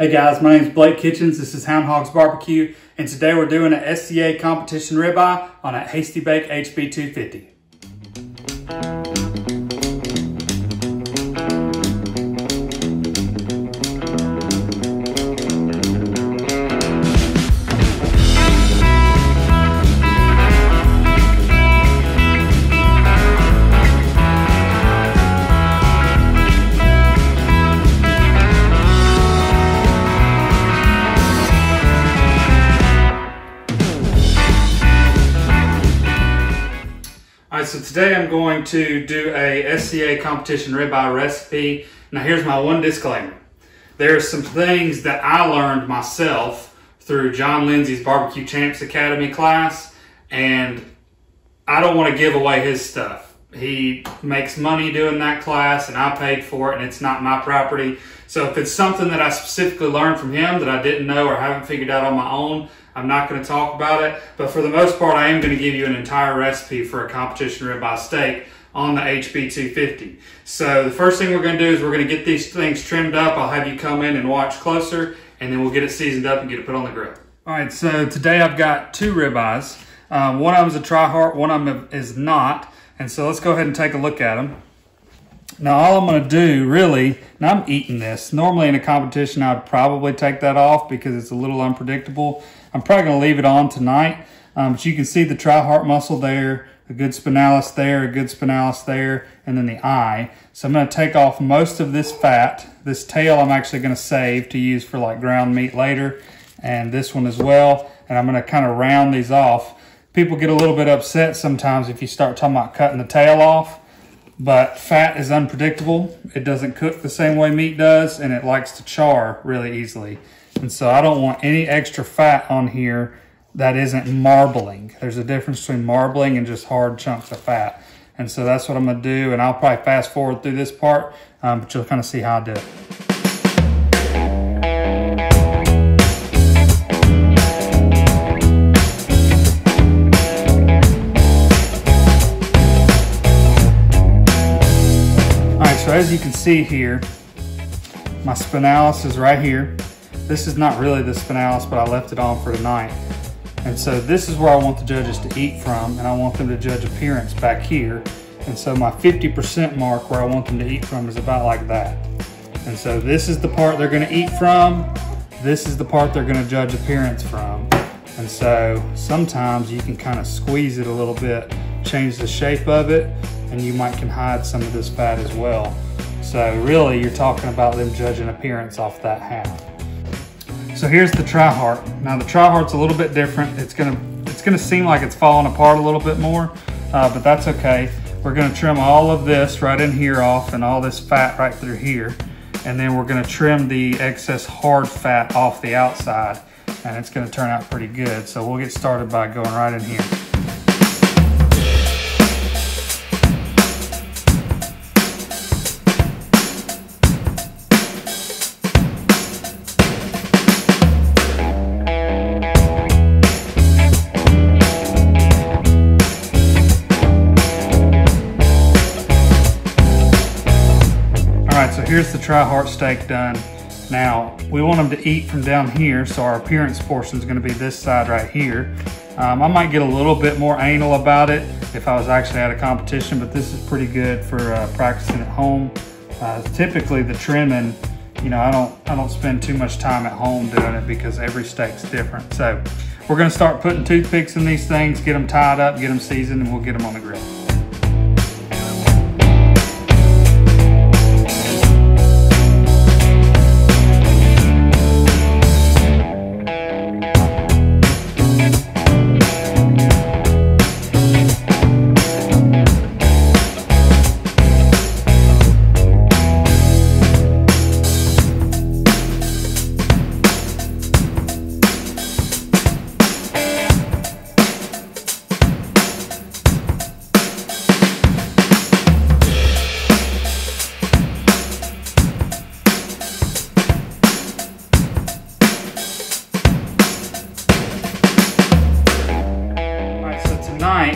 Hey guys, my name is Blake Kitchens. This is Hound Hogs Barbecue, and today we're doing an SCA competition ribeye on a Hasty Bake HB250. So today I'm going to do a SCA competition ribeye recipe. Now here's my one disclaimer. There are some things that I learned myself through John Lindsay's Barbecue Champs Academy class, and I don't want to give away his stuff. He makes money doing that class and I paid for it, and it's not my property. So if it's something that I specifically learned from him that I didn't know or haven't figured out on my own, I'm not going to talk about it, but for the most part, I am going to give you an entire recipe for a competition ribeye steak on the HB250. So the first thing we're going to do is we're going to get these things trimmed up. I'll have you come in and watch closer, and then we'll get it seasoned up and get it put on the grill. All right, so today I've got two ribeyes. One of them is a tri-heart, one of them is not, and so let's go ahead and take a look at them. Now all I'm going to do really, and I'm eating this. Normally in a competition I would probably take that off because it's a little unpredictable. I'm probably going to leave it on tonight, but you can see the tri-heart muscle there, a good spinalis there, a good spinalis there, and then the eye. So I'm going to take off most of this fat. This tail I'm actually going to save to use for like ground meat later, and this one as well. And I'm going to kind of round these off. People get a little bit upset sometimes if you start talking about cutting the tail off, but fat is unpredictable. It doesn't cook the same way meat does, and it likes to char really easily. And so I don't want any extra fat on here that isn't marbling. There's a difference between marbling and just hard chunks of fat. And so that's what I'm going to do, and I'll probably fast forward through this part, but you'll kind of see how I do it. So as you can see here, my spinalis is right here. This is not really the spinalis, but I left it on for tonight. And so this is where I want the judges to eat from, and I want them to judge appearance back here. And so my 50% mark where I want them to eat from is about like that. And so this is the part they're gonna eat from. This is the part they're gonna judge appearance from. And so sometimes you can kind of squeeze it a little bit, change the shape of it, and you might can hide some of this fat as well. So really you're talking about them judging appearance off that half. So here's the tri-heart. Now the tri-heart's a little bit different. It's gonna seem like it's falling apart a little bit more, but that's okay. We're gonna trim all of this right in here off and all this fat right through here. And then we're gonna trim the excess hard fat off the outside, and it's gonna turn out pretty good. So we'll get started by going right in here. So here's the tri-heart steak done. Now, we want them to eat from down here, so our appearance portion is going to be this side right here. I might get a little bit more anal about it if I was actually at a competition, but this is pretty good for practicing at home. Typically the trimming, you know, I don't spend too much time at home doing it because every steak's different. So we're going to start putting toothpicks in these things, get them tied up, get them seasoned, and we'll get them on the grill.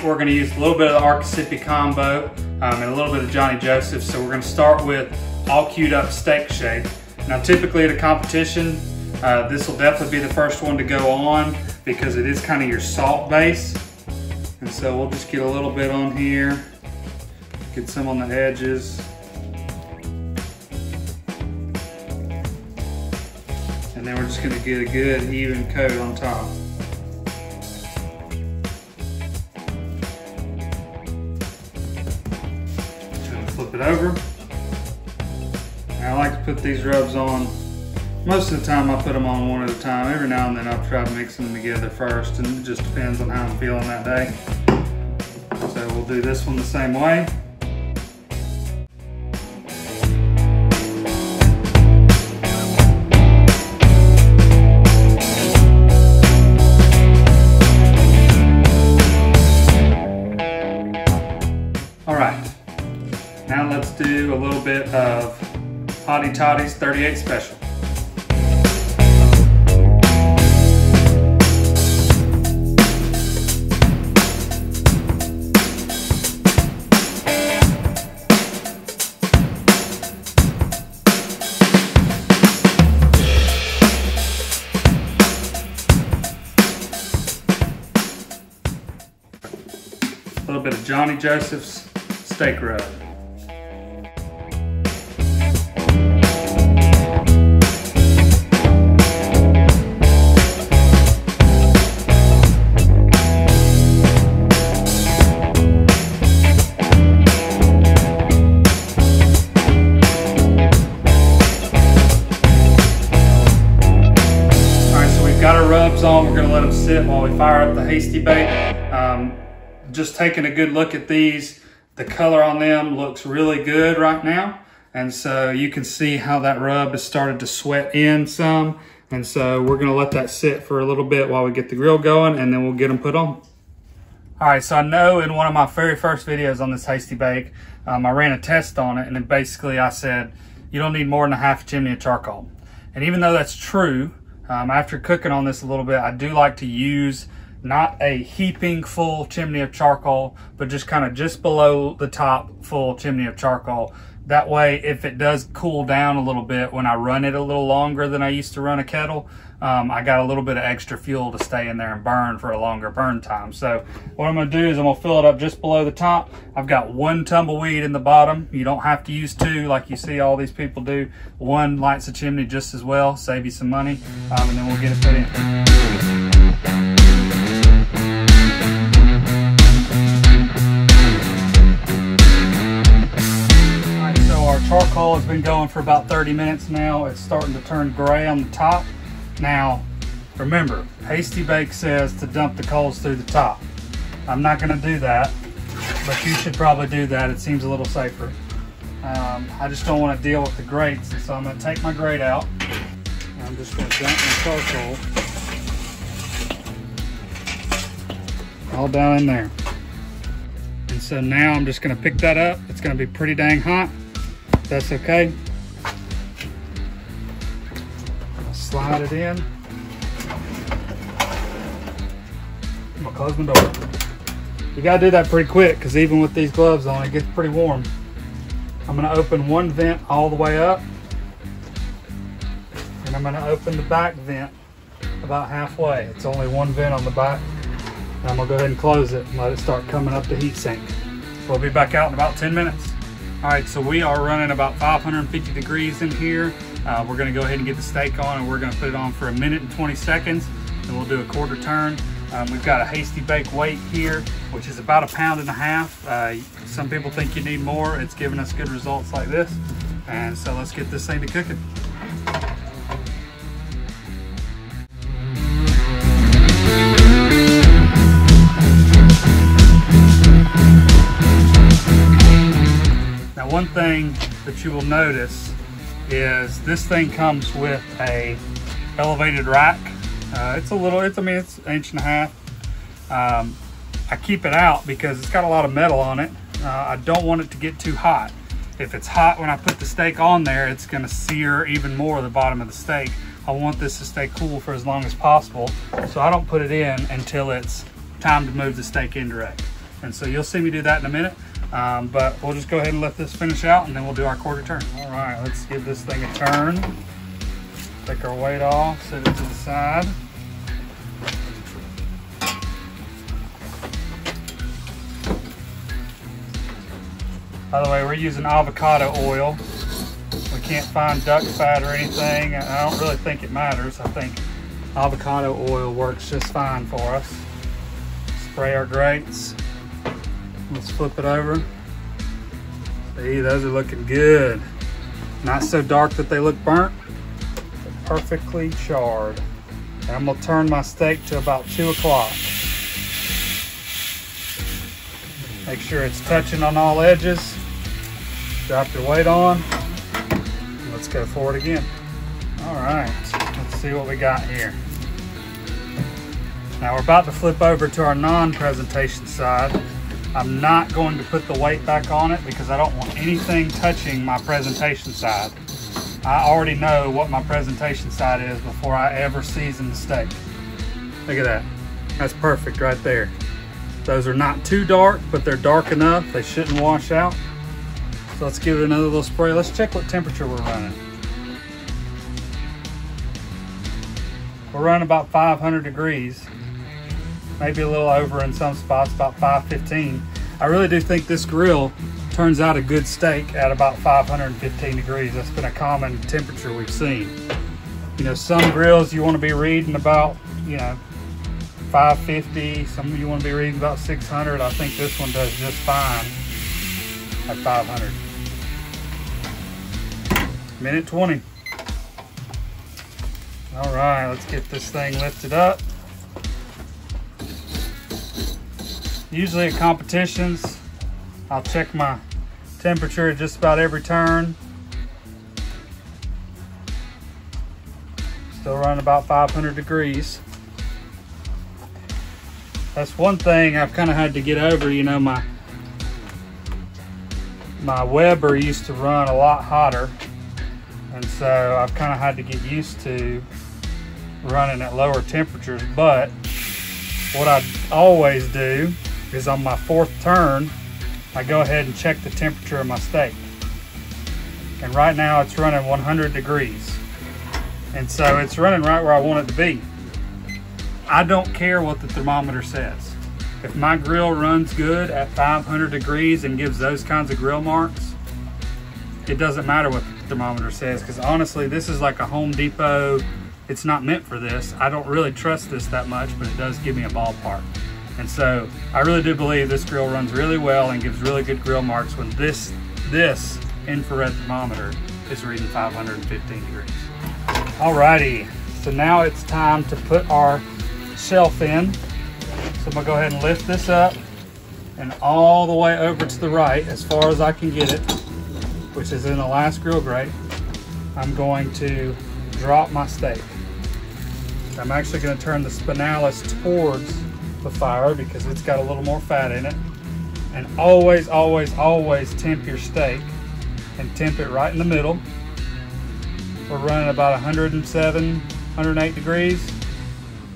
We're going to use a little bit of the Arkassippi Combo and a little bit of Johnny Joseph's. So we're going to start with all queued up steak shake. Now typically at a competition, This will definitely be the first one to go on because it is kind of your salt base. And so we'll just get a little bit on here, get some on the edges. And then we're just gonna get a good even coat on top. Flip it over. Now, I like to put these rubs on. Most of the time I put them on one at a time. Every now and then I'll try mixing them together first, and it just depends on how I'm feeling that day. So we'll do this one the same way. All right, now let's do a little bit of Hottie Toddy's 38 Special. A little bit of Johnny Joseph's steak rub. Got our rubs on. We're going to let them sit while we fire up the Hasty Bake. Just taking a good look at these, the color on them looks really good right now. And so you can see how that rub has started to sweat in some. And so we're going to let that sit for a little bit while we get the grill going, and then we'll get them put on. All right, so I know in one of my very first videos on this Hasty Bake, I ran a test on it, and then basically I said, you don't need more than a half chimney of charcoal. And even though that's true, after cooking on this a little bit, I do like to use not a heaping full chimney of charcoal, but just kind of just below the top full chimney of charcoal. That way, if it does cool down a little bit, when I run it a little longer than I used to run a kettle, I got a little bit of extra fuel to stay in there and burn for a longer burn time. So what I'm gonna do is I'm gonna fill it up just below the top. I've got one tumbleweed in the bottom. You don't have to use two like you see all these people do. One lights the chimney just as well, save you some money, and then we'll get it put in. Our charcoal has been going for about 30 minutes now. It's starting to turn gray on the top. Now, remember, Hasty Bake says to dump the coals through the top. I'm not gonna do that, but you should probably do that. It seems a little safer. I just don't wanna deal with the grates, and so I'm gonna take my grate out. I'm just gonna dump my charcoal all down in there. And so now I'm just gonna pick that up. It's gonna be pretty dang hot. That's okay. I'll slide it in. I'm gonna close my door. You gotta do that pretty quick because even with these gloves on, it gets pretty warm. I'm gonna open one vent all the way up, and I'm gonna open the back vent about halfway. It's only one vent on the back. And I'm gonna go ahead and close it and let it start coming up the heat sink. We'll be back out in about 10 minutes. All right, so we are running about 550 degrees in here. We're gonna go ahead and get the steak on, and we're gonna put it on for 1 minute and 20 seconds. Then we'll do a quarter turn. We've got a Hasty Bake weight here, which is about 1.5 pounds. Some people think you need more. It's giving us good results like this. And so let's get this thing to cooking. One thing that you will notice is this thing comes with a elevated rack. It's an 1.5 inches. I keep it out because it's got a lot of metal on it. I don't want it to get too hot. If it's hot when I put the steak on there, it's gonna sear even more the bottom of the steak. I want this to stay cool for as long as possible, so I don't put it in until it's time to move the steak indirect. And so you'll see me do that in a minute. But we'll just go ahead and let this finish out, and then we'll do our quarter turn. All right, let's give this thing a turn. Take our weight off, set it to the side. By the way, we're using avocado oil. We can't find duck fat or anything. I don't really think it matters. I think avocado oil works just fine for us. Spray our grates. Let's flip it over. See, those are looking good. Not so dark that they look burnt, but perfectly charred. And I'm gonna turn my steak to about 2 o'clock. Make sure it's touching on all edges. Drop your weight on. Let's go for it again. All right, let's see what we got here. Now we're about to flip over to our non-presentation side. I'm not going to put the weight back on it because I don't want anything touching my presentation side. I already know what my presentation side is before I ever season the steak. Look at that. That's perfect right there. Those are not too dark, but they're dark enough. They shouldn't wash out. So let's give it another little spray. Let's check what temperature we're running. We're running about 500 degrees. Maybe a little over in some spots, about 515. I really do think this grill turns out a good steak at about 515 degrees. That's been a common temperature we've seen. You know, some grills you want to be reading about, 550. Some of you want to be reading about 600. I think this one does just fine at 500. Minute 20. All right, let's get this thing lifted up. Usually at competitions, I'll check my temperature at just about every turn. Still running about 500 degrees. That's one thing I've kind of had to get over. You know, my Weber used to run a lot hotter, and so I've kind of had to get used to running at lower temperatures. But what I always do is on my 4th turn, I go ahead and check the temperature of my steak. And right now it's running 100 degrees. And so it's running right where I want it to be. I don't care what the thermometer says. If my grill runs good at 500 degrees and gives those kinds of grill marks, it doesn't matter what the thermometer says, because honestly, this is like a Home Depot. It's not meant for this. I don't really trust this that much, but it does give me a ballpark. And so I really do believe this grill runs really well and gives really good grill marks when this infrared thermometer is reading 515 degrees. Alrighty, so now it's time to put our shelf in. So I'm gonna go ahead and lift this up and all the way over to the right as far as I can get it, which is in the last grill grate. I'm going to drop my steak. I'm actually going to turn the spinalis towards the fire because it's got a little more fat in it. And always, always, always temp your steak, and temp it right in the middle. We're running about 107, 108 degrees.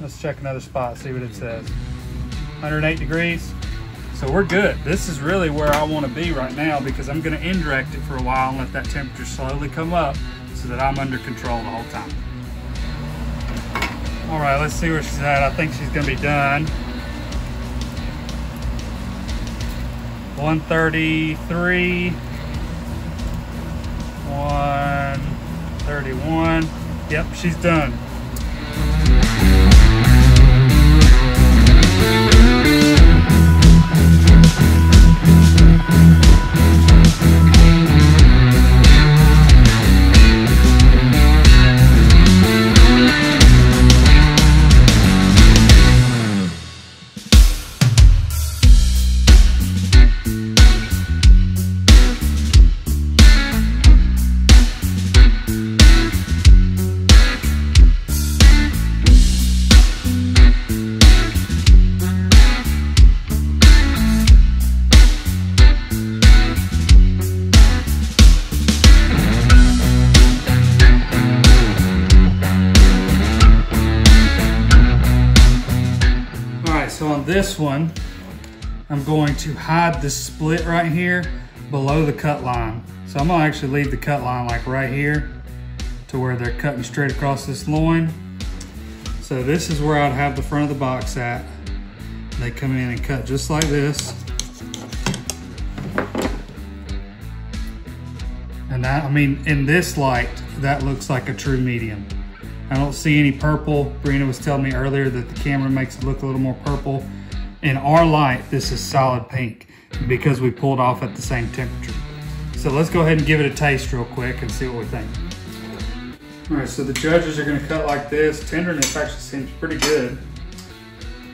Let's check another spot, see what it says. 108 degrees. So we're good. This is really where I want to be right now because I'm going to indirect it for a while and let that temperature slowly come up so that I'm under control the whole time. All right, let's see where she's at. I think she's going to be done. 133, 131. Yep, she's done. So on this one, I'm going to hide the split right here below the cut line. So I'm gonna actually leave the cut line like right here. to where they're cutting straight across this loin. So this is where I'd have the front of the box at. They come in and cut just like this. And that, I mean, in this light, that looks like a true medium. I don't see any purple. Brina was telling me earlier that the camera makes it look a little more purple. In our light, this is solid pink because we pulled off at the same temperature. So let's go ahead and give it a taste real quick and see what we think. All right, so the judges are gonna cut like this. Tenderness actually seems pretty good.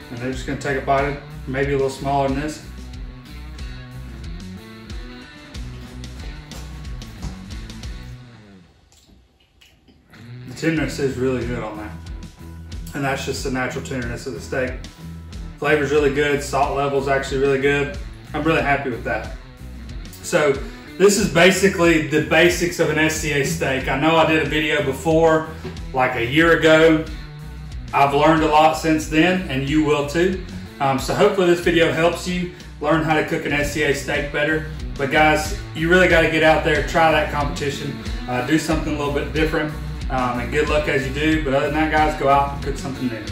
And they're just gonna take a bite, maybe a little smaller than this. The tenderness is really good on that. And that's just the natural tenderness of the steak. Flavor's really good, salt level's actually really good. I'm really happy with that. So this is basically the basics of an SCA steak. I know I did a video before, like a year ago. I've learned a lot since then, and you will too. So hopefully this video helps you learn how to cook an SCA steak better. But guys, you really gotta get out there, try that competition, do something a little bit different, and good luck as you do. But other than that, guys, go out and cook something new.